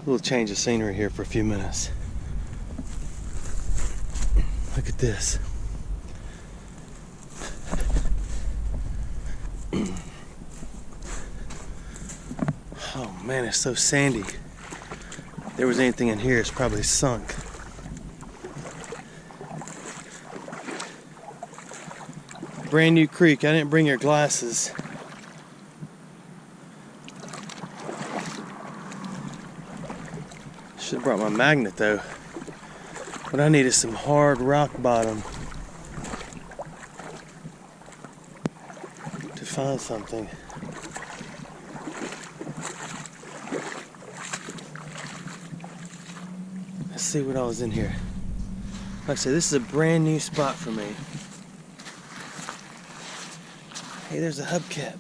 little change of scenery here for a few minutes. Look at this. Oh man, it's so sandy. If there was anything in here, it's probably sunk. Brand new creek. I didn't bring your glasses. Should have brought my magnet though. What I need is some hard rock bottom to find something. Let's see what else is in here. Like I said, this is a brand new spot for me. Hey, there's a hubcap.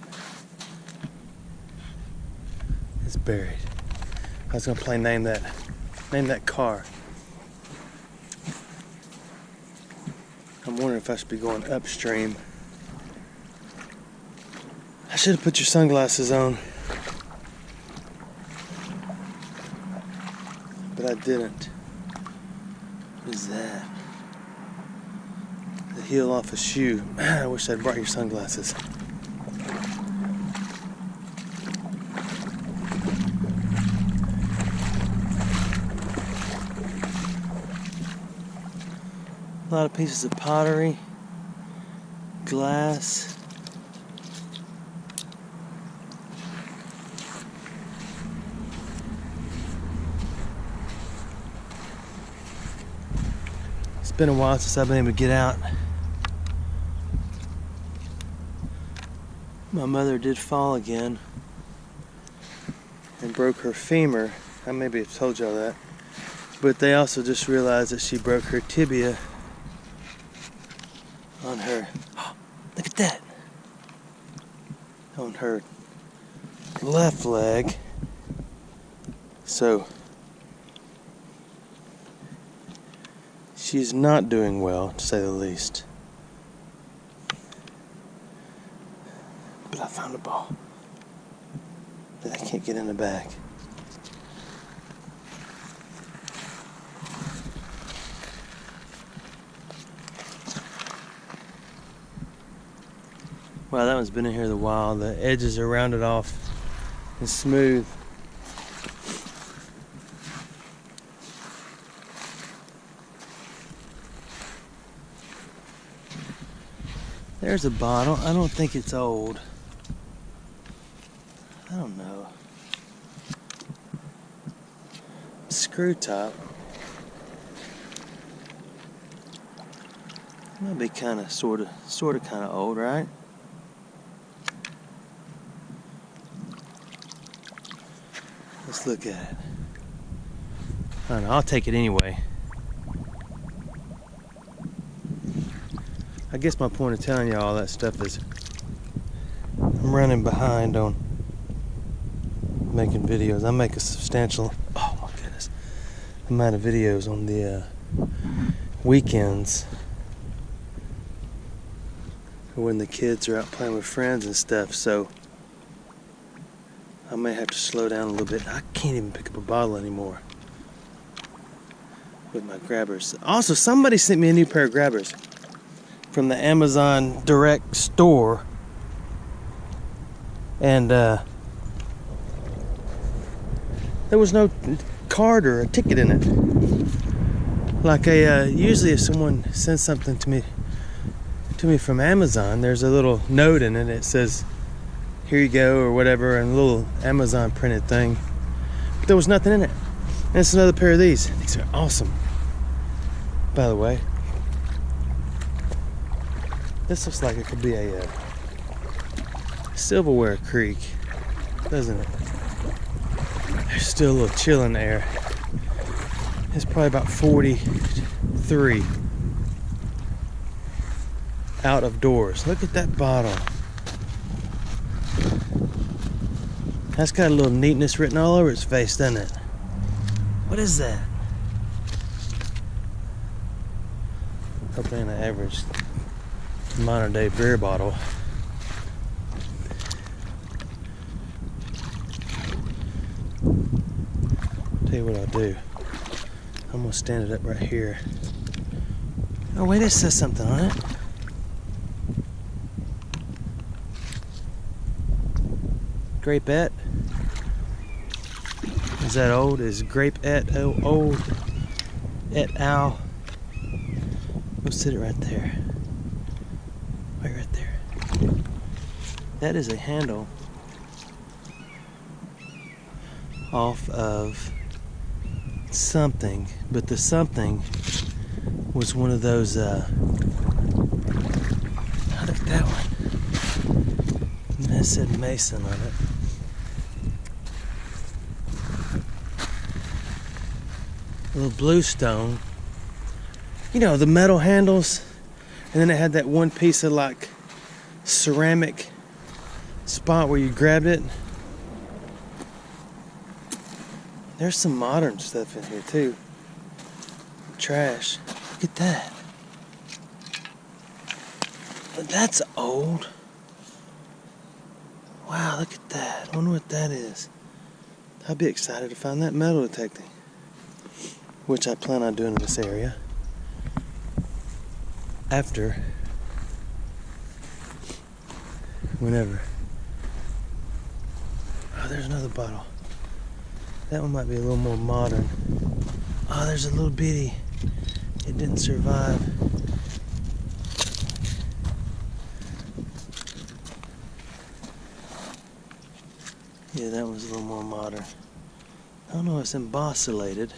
It's buried. I was gonna play name that car. I'm wondering if I should be going upstream. I should have put your sunglasses on, but I didn't. What is that? The heel off a shoe. Man, I wish I'd brought your sunglasses. A lot of pieces of pottery, glass. It's been a while since I've been able to get out. My mother did fall again and broke her femur. I maybe have told y'all that. But they also just realized that she broke her tibia on her, oh, look at that, on her left leg. So she's not doing well, to say the least. But I found a ball that I can't get in the bag. Wow, that one's been in here a while. The edges are rounded off and smooth. There's a bottle. I don't think it's old. I don't know. Screw top. Might be kind of, sort of, kind of old, right? Let's look at it. I don't know, I'll take it anyway. I guess my point of telling you all that stuff is I'm running behind on making videos. I make a substantial, oh my goodness, amount of videos on the weekends when the kids are out playing with friends and stuff, so I may have to slow down a little bit. I can't even pick up a bottle anymore with my grabbers. Also, somebody sent me a new pair of grabbers from the Amazon Direct store. And there was no card or a ticket in it. Like usually if someone sends something to me from Amazon, there's a little note in it. It says, "Here you go," or whatever, and a little Amazon printed thing. But there was nothing in it. And it's another pair of these. These are awesome, by the way. This looks like it could be a silverware creek, doesn't it? There's still a little chill in the air. It's probably about 43 out of doors. Look at that bottle. That's got a little neatness written all over its face, doesn't it? What is that? Hope it ain't an average modern day beer bottle. Tell you what I'll do. I'm gonna stand it up right here. Oh wait, it says something on it. Grape-et. Is that old? Is grape-et old? Et al. We'll sit it right there. Right there. That is a handle off of something, but the something was one of those look at that one. And that said Mason on it. A little bluestone. You know, the metal handles, and then it had that one piece of like ceramic spot where you grabbed it. There's some modern stuff in here too. Trash. Look at that. That's old. Wow, look at that. I wonder what that is. I'd be excited to find that metal detecting, which I plan on doing in this area after, whenever. Oh, there's another bottle. That one might be a little more modern. Oh, there's a little bitty. It didn't survive. Yeah, that one's a little more modern. I don't know, it's embossolated.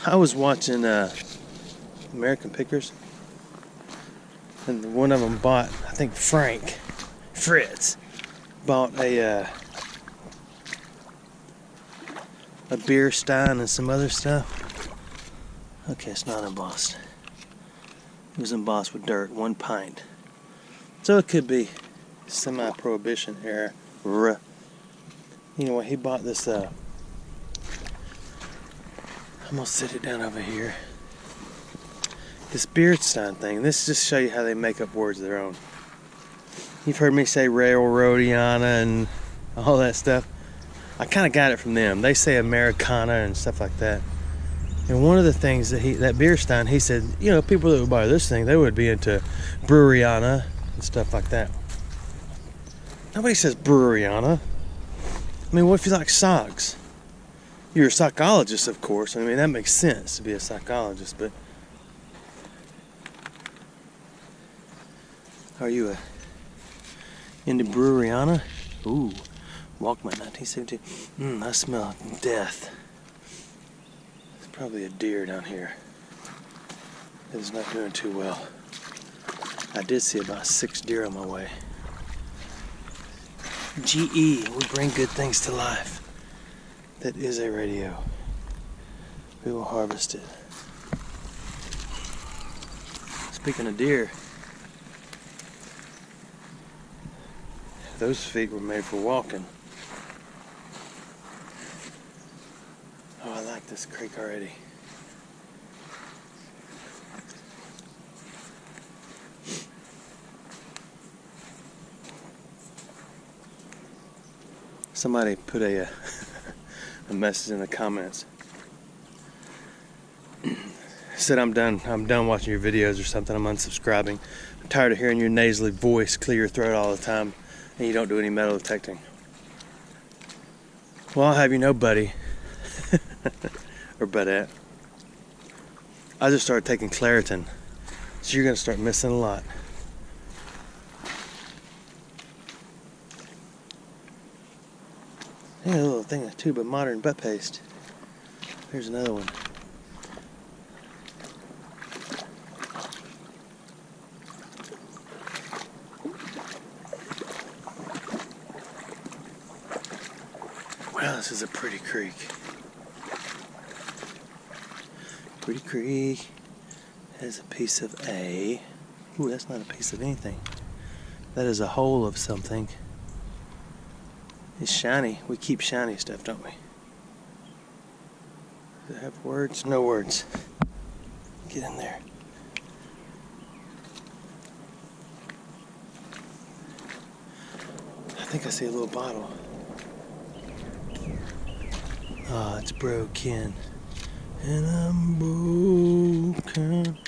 I was watching American Pickers, and one of them bought, I think Fritz, bought a beer stein and some other stuff. Okay, it's not embossed. It was embossed with dirt, 1 pint. So it could be semi-prohibition era. You know what, he bought this, I'm gonna sit it down over here. This beer stein thing, this just show you how they make up words of their own. You've heard me say railroadiana and all that stuff. I kind of got it from them. They say Americana and stuff like that. And one of the things that that beer stein, he said, you know, people that would buy this thing, they would be into breweryana and stuff like that. Nobody says breweryana. I mean, what if you like socks? You're a psychologist, of course. I mean, that makes sense to be a psychologist, but are you into breweryana? Ooh. Walkman 1972. I smell death. There's probably a deer down here. It's not doing too well. I did see about 6 deer on my way. GE, we bring good things to life. That is a radio. We will harvest it. Speaking of deer, those feet were made for walking. Oh, I like this creek already. Somebody put a message in the comments. Said I'm done watching your videos or something. I'm unsubscribing. I'm tired of hearing your nasally voice clear your throat all the time, and you don't do any metal detecting. Well, I'll have you know, buddy, or budette, I just started taking Claritin, so you're gonna start missing a lot. Yeah, a little thing, a tube of modern butt paste. Here's another one. Wow, this is a pretty creek. Pretty creek. Has a piece of A. Ooh, that's not a piece of anything. That is a hole of something. It's shiny. We keep shiny stuff, don't we? Does it have words? No words. Get in there. I think I see a little bottle. Oh, it's broken. And I'm broken.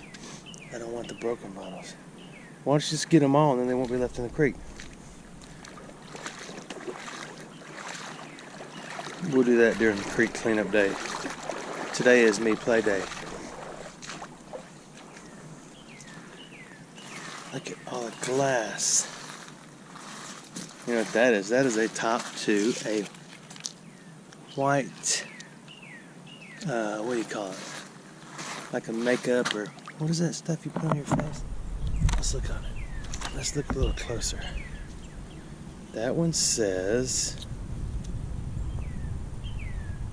I don't want the broken bottles. Why don't you just get them all and then they won't be left in the creek? We'll do that during the creek cleanup day. Today is me play day. Look at all the glass. You know what that is? That is a top to a white, what do you call it? Like a makeup or, what is that stuff you put on your face? Let's look on it. Let's look a little closer. That one says,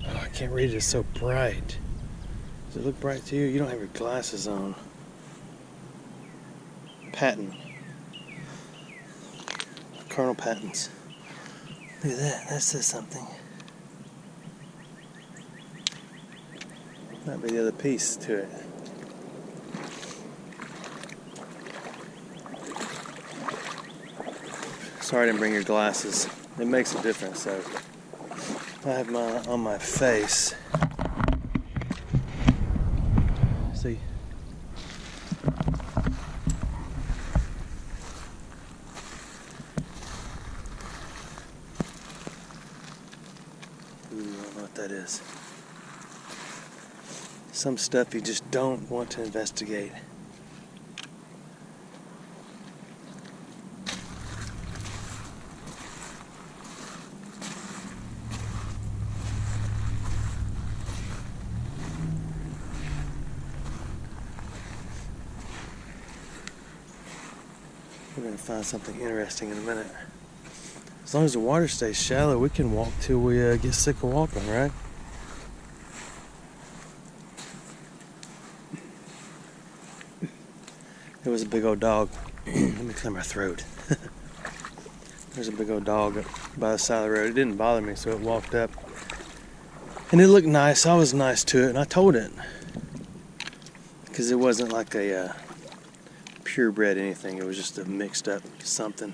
oh, I can't read it, it's so bright. Does it look bright to you? You don't have your glasses on. Patent. Colonel Patents. Look at that, that says something. Might be the other piece to it. Sorry I didn't bring your glasses. It makes a difference, so I have mine on my face. See? Ooh, I don't know what that is. Some stuff you just don't want to investigate. We're going to find something interesting in a minute. As long as the water stays shallow, we can walk till we get sick of walking, right? There was a big old dog. Let me clear my throat. There's a big old dog up by the side of the road. It didn't bother me, so it walked up. And it looked nice. I was nice to it, and I told it. Because it wasn't like a purebred anything. It was just a mixed up something.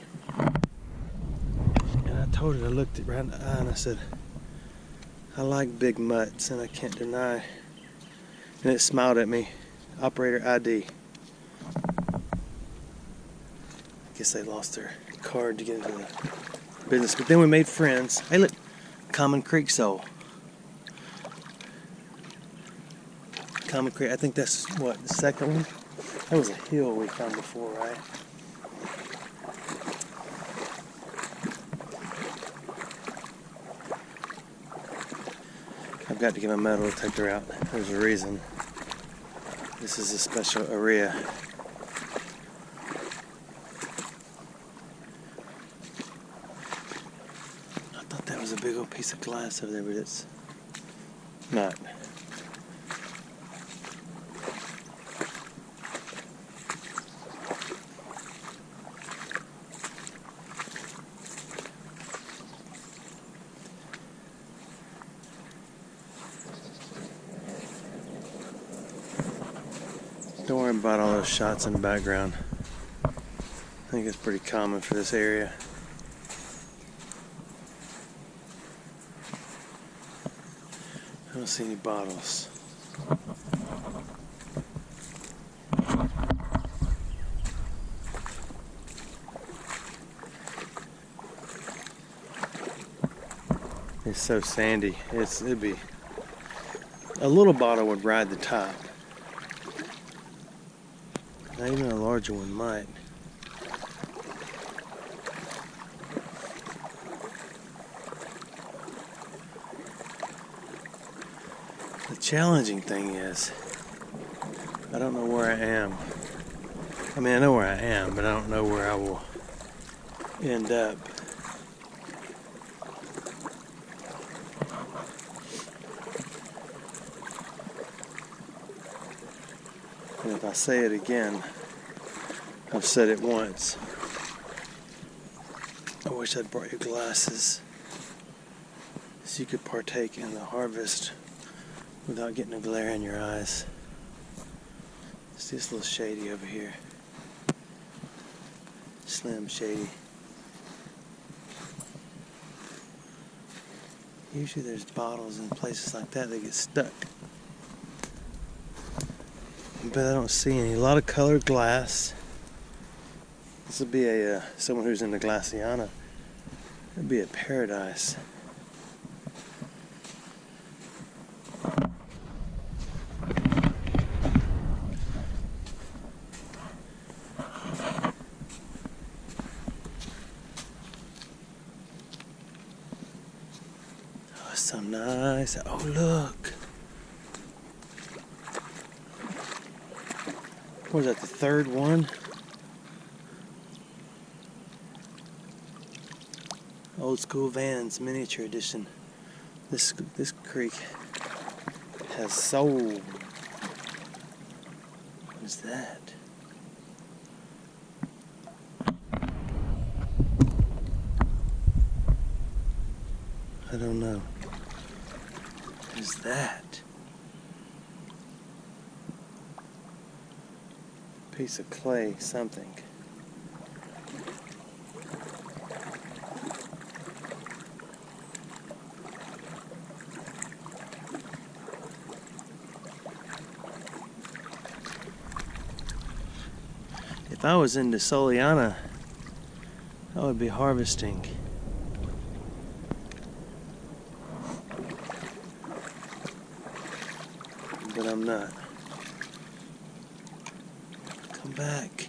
And I told it, I looked it right in the eye, and I said, I like big mutts, and I can't deny. And it smiled at me. Operator ID. I guess they lost their card to get into the business. But then we made friends. Hey, look, Common Creek Soul. Common Creek, I think that's what, the second one? That was a hill we found before, right? I've got to get my metal detector out. There's a reason. This is a special area. I thought that was a big old piece of glass over there, but it's not. Don't worry about all those shots in the background. I think it's pretty common for this area. I don't see any bottles. It's so sandy. It'd be a little bottle would ride the top. Not even a larger one might. The challenging thing is, I don't know where I am. I mean, I know where I am, but I don't know where I will end up. And if I say it again, I've said it once. I wish I'd brought you glasses so you could partake in the harvest without getting a glare in your eyes. It's just a little shady over here. Slim shady. Usually there's bottles in places like that get stuck. But I don't see any. A lot of colored glass. This would be a someone who's into Glaciana. It'd be a paradise. Oh, it's so nice. Oh, look. What was that, the third one? Old School Vans miniature edition. This creek has soul. What is that? I don't know. What is that? Piece of clay, something. If I was into Soliana, I would be harvesting. But I'm not. Come back.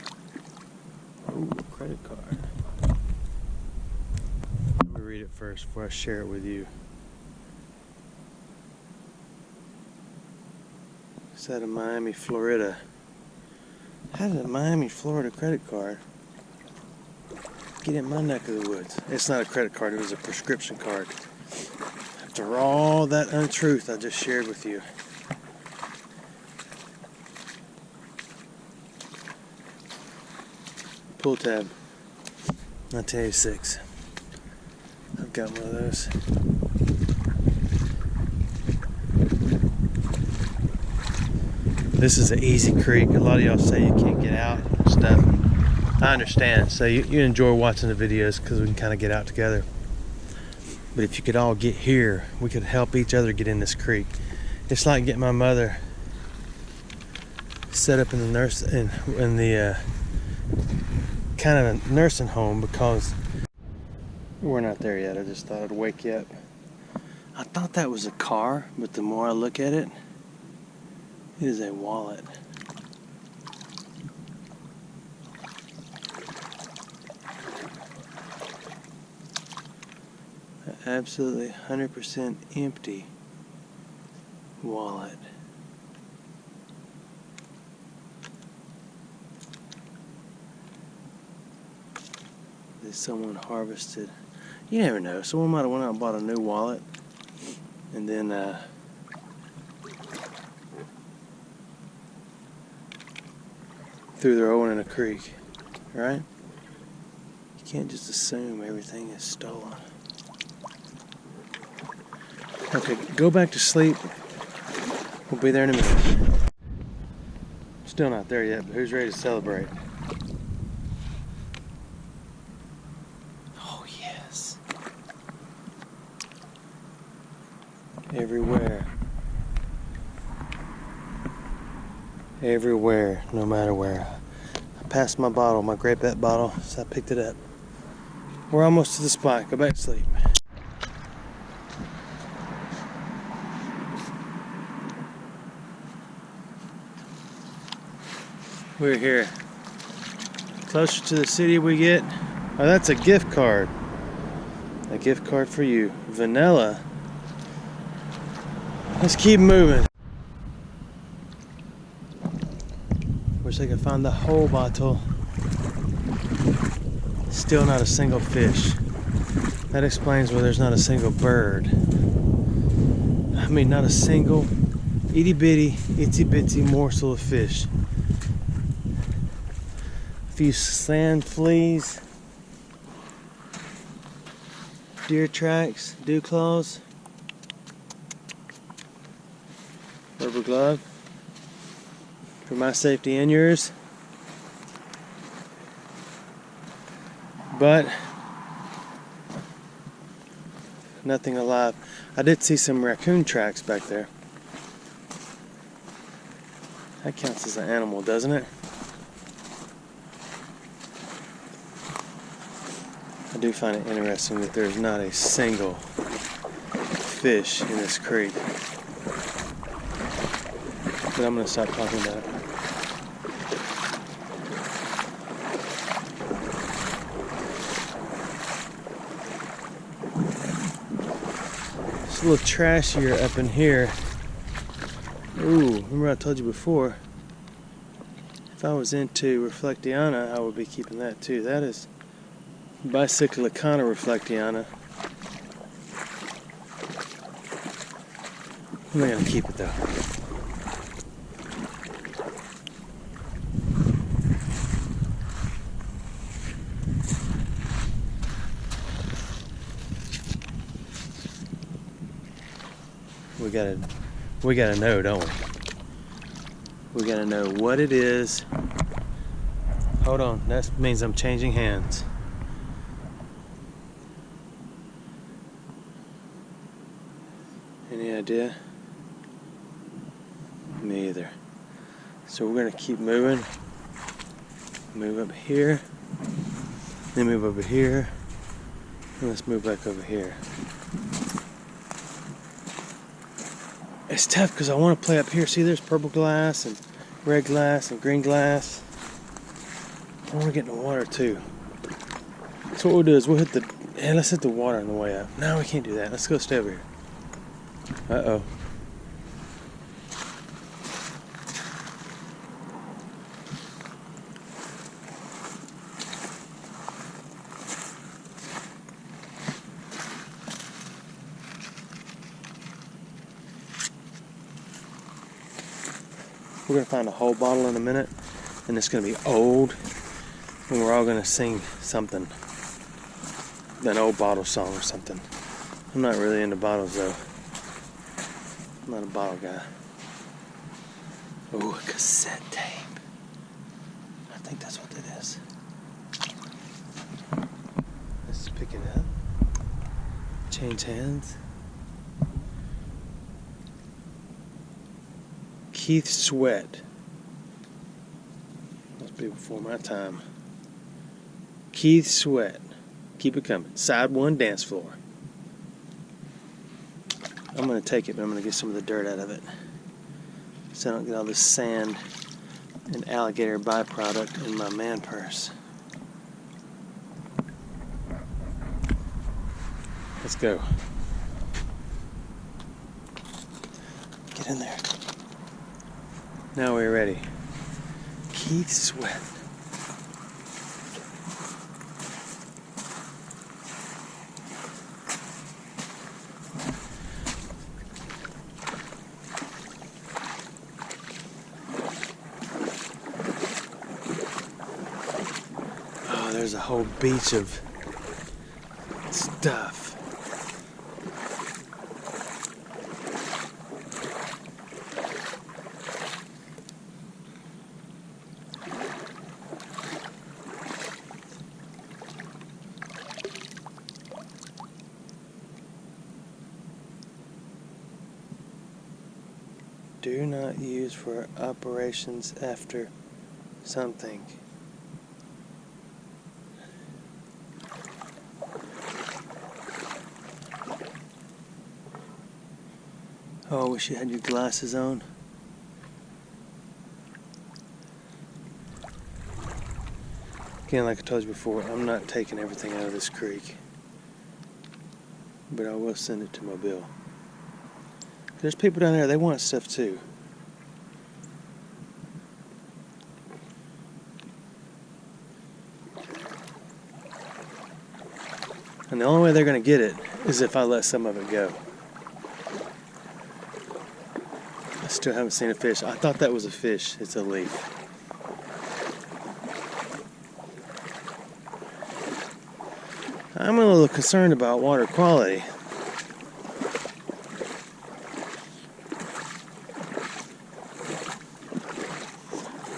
Oh, credit card. Let me read it first before I share it with you. It's out of Miami, Florida. How did a Miami, Florida credit card get in my neck of the woods? It's not a credit card, it was a prescription card. After all that untruth I just shared with you. Pull tab, 1986. I've got one of those. This is an easy creek. A lot of y'all say you can't get out and stuff. I understand. So you enjoy watching the videos because we can kind of get out together. But if you could all get here, we could help each other get in this creek. It's like getting my mother set up in the kind of a nursing home, because we're not there yet. I just thought I'd wake you up. I thought that was a car, but the more I look at it, it is a wallet. Absolutely 100% empty wallet. That someone harvested. You never know. Someone might have went out and bought a new wallet and then threw their own in a creek, right? You can't just assume everything is stolen. Okay, go back to sleep. We'll be there in a minute. Still not there yet, but who's ready to celebrate? Oh, yes. Everywhere. Everywhere, no matter where. I passed my bottle, my grapette bottle, so I picked it up. We're almost to the spot. Go back to sleep. We're here. Closer to the city we get. Oh, that's a gift card. A gift card for you. Vanilla. Let's keep moving. Wish I could find the whole bottle. Still not a single fish. That explains why there's not a single bird. I mean, not a single itty bitty, itsy bitsy morsel of fish. A few sand fleas, deer tracks, dew claws, rubber glove for my safety and yours. But nothing alive. I did see some raccoon tracks back there. That counts as an animal, doesn't it? I do find it interesting that there's not a single fish in this creek. But I'm going to stop talking about it. It's a little trashier up in here. Ooh, remember I told you before, if I was into Reflectiana, I would be keeping that too. That is Bicyclicana Reflectiana. I'm not going to keep it though. We gotta know, don't we? We gotta know what it is. Hold on, that means I'm changing hands. Any idea? Me either. So we're gonna keep moving. Move up here. Then move over here. And let's move back over here. It's tough because I want to play up here. See, there's purple glass and red glass and green glass. I want to get in the water too. So what we'll do is we'll hit the... Yeah, let's hit the water on the way up. No, we can't do that. Let's go stay over here. Uh-oh. We're going to find a whole bottle in a minute, and it's going to be old, and we're all going to sing something. An old bottle song or something. I'm not really into bottles, though. I'm not a bottle guy. Oh, a cassette tape. I think that's what it is. Let's pick it up. Change hands. Keith Sweat. Must be before my time. Keith Sweat. Keep it coming. Side one, dance floor. I'm going to take it, but I'm going to get some of the dirt out of it, so I don't get all this sand and alligator byproduct in my man purse. Let's go. Get in there. Now we're ready. Keith Sweat. Oh, there's a whole beach of stuff. Do not use for operations after something. Oh, I wish you had your glasses on. Again, like I told you before, I'm not taking everything out of this creek, but I will send it to Mobile. There's people down there, they want stuff too. And the only way they're going to get it is if I let some of it go. I still haven't seen a fish. I thought that was a fish. It's a leaf. I'm a little concerned about water quality.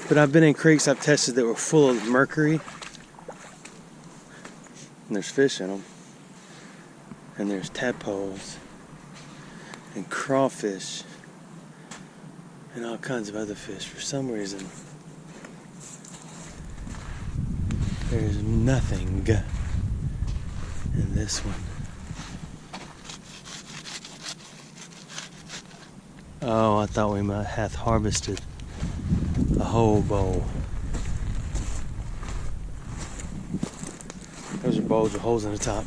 But I've been in creeks I've tested that were full of mercury. And there's fish in them. And there's tadpoles and crawfish and all kinds of other fish. For some reason, there's nothing in this one. Oh, I thought we might have harvested a whole bowl. Those are bowls with holes in the top.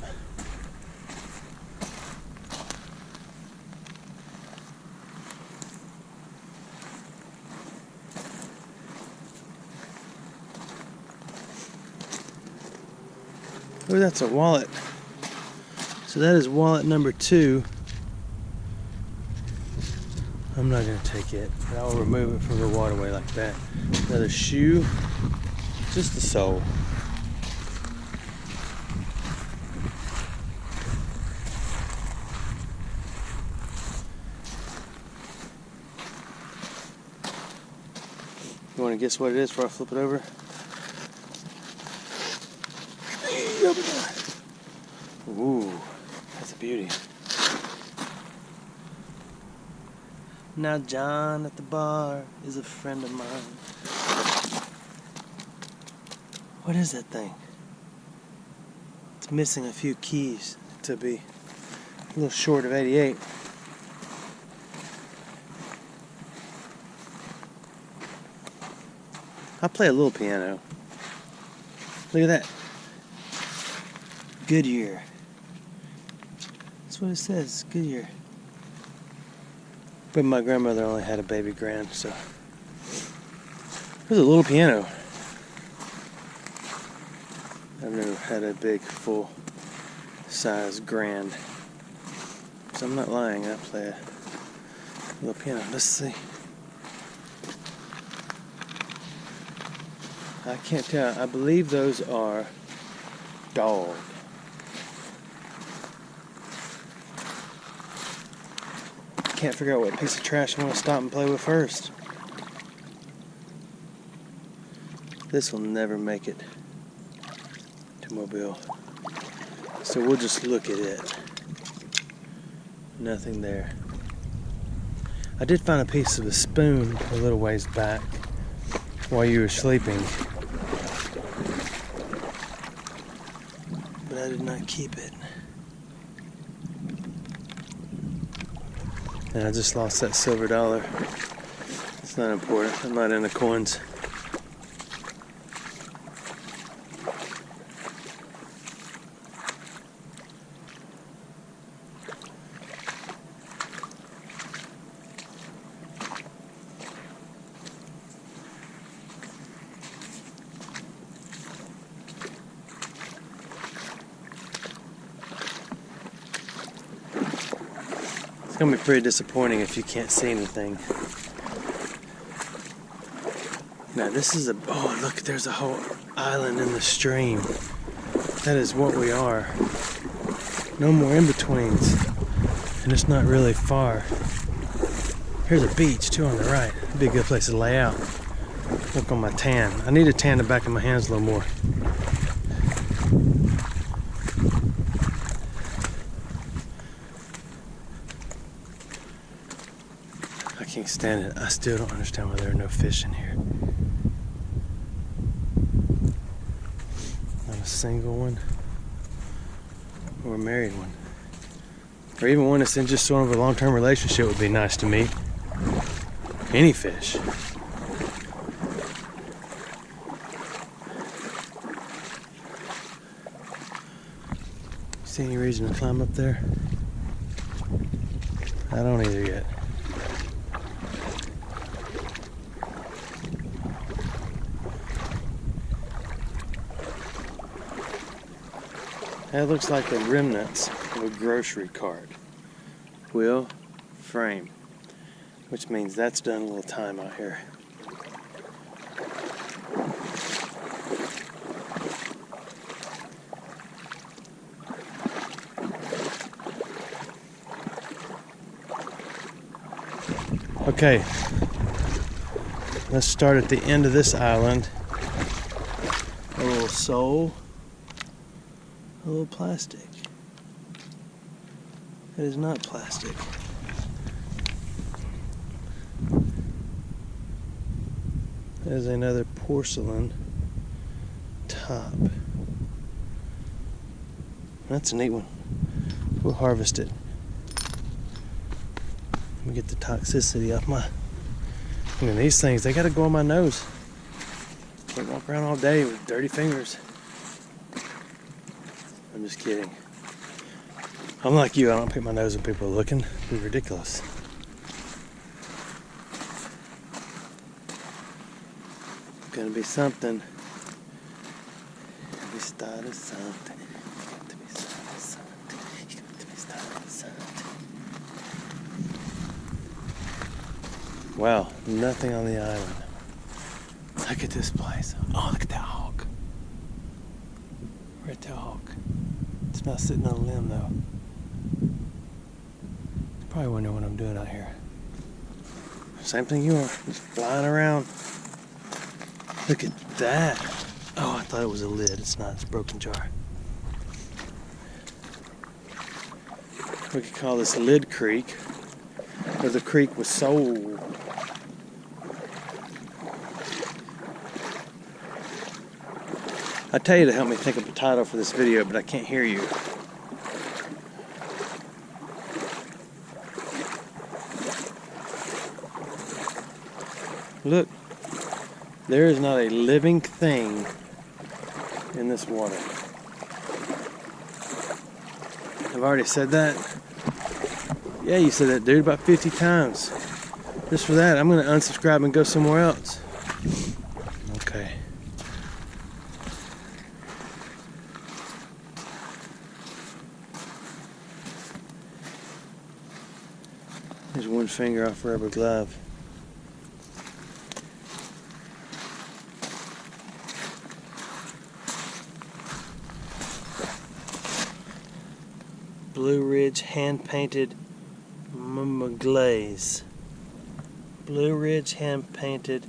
Oh, that's a wallet. So that is wallet number 2. I'm not going to take it, but I'll remove it from the waterway like that. Another shoe, just the sole. You want to guess what it is before I flip it over? Ooh, that's a beauty. Now John at the bar is a friend of mine. What is that thing? It's missing a few keys to be a little short of 88. I play a little piano. Look at that. Goodyear. That's what it says, Goodyear. But my grandmother only had a baby grand, so it was a little piano. I've never had a big, full-size grand. So I'm not lying, I play a little piano. Let's see. I can't tell. I believe those are dog. Can't figure out what piece of trash I want to stop and play with first. This will never make it to Mobile. So we'll just look at it. Nothing there. I did find a piece of a spoon a little ways back while you were sleeping. But I did not keep it. And I just lost that silver dollar. It's not important. I'm not into coins. It's gonna be pretty disappointing if you can't see anything. Now this is oh look, there's a whole island in the stream. That is what we are. No more in-betweens. And it's not really far. Here's a beach too on the right. It'd be a good place to lay out. Look on my tan. I need to tan the back of my hands a little more. I can't stand it. I still don't understand why there are no fish in here. Not a single one. Or a married one. Or even one that's in just sort of a long-term relationship would be nice to meet. Any fish. See any reason to climb up there? I don't either yet. That looks like the remnants of a grocery cart. Wheel, frame. Which means that's done a little time out here. Okay, let's start at the end of this island. A little sole, a little plastic. It is not plastic. There's another porcelain top. That's a neat one. We'll harvest it. Let me get the toxicity off my... I mean, these things, they gotta go on my nose. Can't walk around all day with dirty fingers. I'm just kidding. I'm like you, I don't pick my nose when people are looking. It'd be ridiculous. Gonna be something. We started something. Got to be something. You got to be started something. Wow, nothing on the island. Look at this place. Oh, look at that hawk. Right there, hawk. It's not sitting on a limb though. You probably wonder what I'm doing out here. Same thing you are, just flying around. Look at that. Oh, I thought it was a lid. It's not, it's a broken jar. We could call this Lid Creek, where the creek was sold. I tell you to help me think of a title for this video, but I can't hear you. Look, there is not a living thing in this water. I've already said that. Yeah, you said that, dude, about 50 times. Just for that, I'm going to unsubscribe and go somewhere else. Okay. There's one finger off a rubber glove. Blue Ridge hand-painted glaze. Blue Ridge hand-painted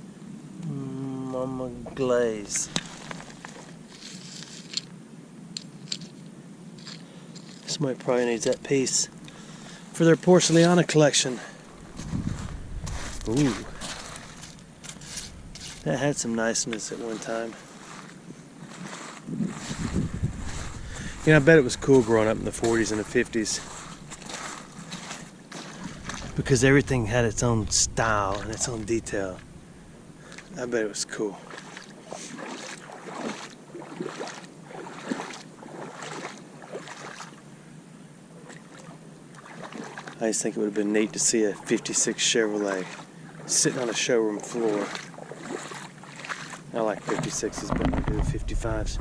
glaze. Somebody probably needs that piece for their porcelain collection. Ooh. That had some niceness at one time. You know, I bet it was cool growing up in the 40s and the 50s. Because everything had its own style and its own detail. I bet it was cool. I just think it would have been neat to see a 56 Chevrolet sitting on a showroom floor. I like 56s better than I do 55s.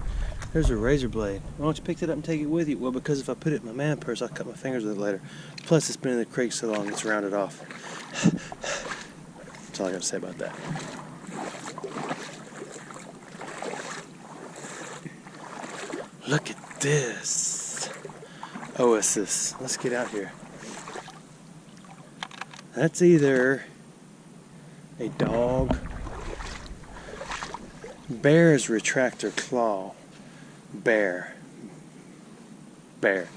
There's a razor blade. Why don't you pick it up and take it with you? Well, because if I put it in my man purse, I'll cut my fingers with it later. Plus, it's been in the creek so long, it's rounded off. That's all I got to say about that. Look at this. Oasis. Let's get out here. That's either a dog. Bears retract their claw. Bear. Bear.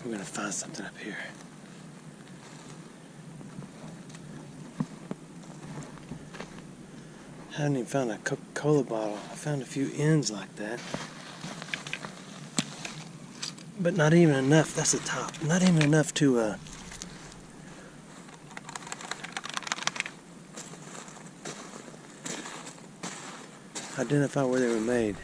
We're gonna find something up here. I haven't even found a Coca-Cola bottle. I found a few ends like that. But not even enough. That's the top. Not even enough to identify where they were made.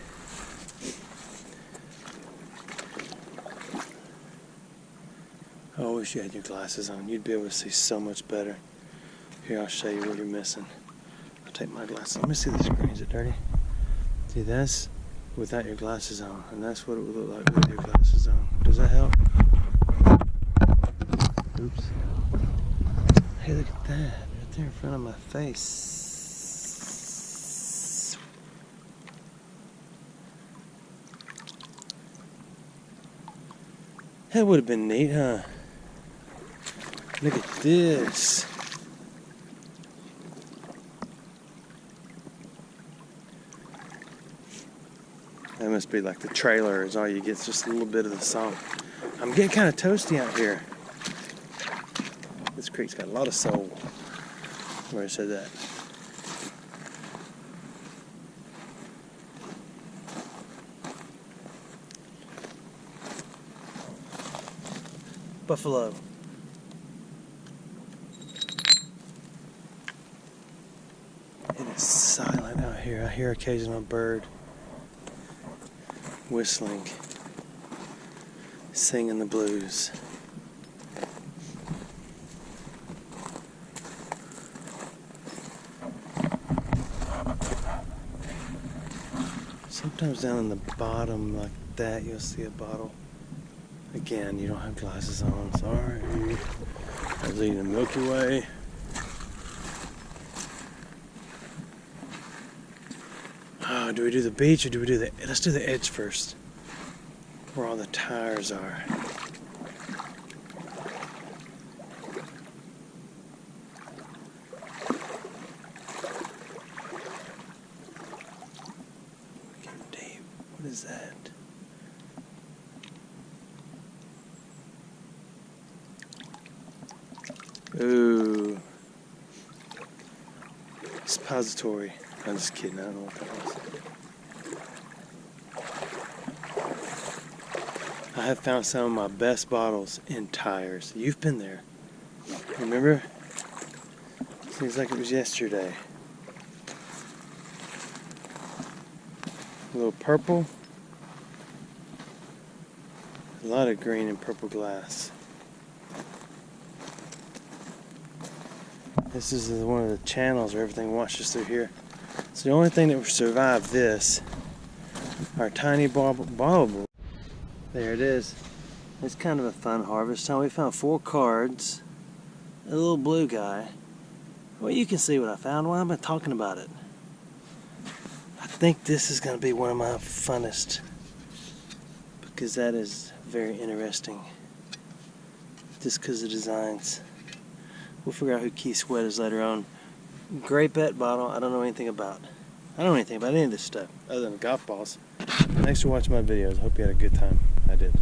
I wish you had your glasses on. You'd be able to see so much better. Here, I'll show you what you're missing. I'll take my glasses. Let me see the screen. Is it dirty? See, that's without your glasses on, and that's what it would look like with your glasses on. Does that help? Oops. Hey, look at that. Right there in front of my face. That would have been neat, huh? Look at this. I must be like the trailer is all you get. It's just a little bit of the song. I'm getting kind of toasty out here. This creek's got a lot of soul. Where I said that. Buffalo. It is silent out here. I hear occasional bird whistling, singing the blues. Sometimes down in the bottom like that you'll see a bottle. Again, you don't have glasses on, sorry. I was eating the Milky Way. Oh, do we do the beach or do we do the... Let's do the edge first. Where all the tires are. Looking deep. What is that? Ooh. Suppository. I'm just kidding, I don't know what that was. I have found some of my best bottles in tires. You've been there. Remember? Seems like it was yesterday. A little purple. A lot of green and purple glass. This is one of the channels where everything washes through here. So the only thing that will survive this are tiny baubles. There it is. It's kind of a fun harvest time. We found 4 cards, a little blue guy. Well, you can see what I found. Why am I talking about it? I think this is going to be one of my funnest because that is very interesting. Just because of the designs. We'll figure out who Keith Sweat is later on. Grapette bottle, I don't know anything about. I don't know anything about any of this stuff other than golf balls. Thanks for watching my videos. Hope you had a good time. I did.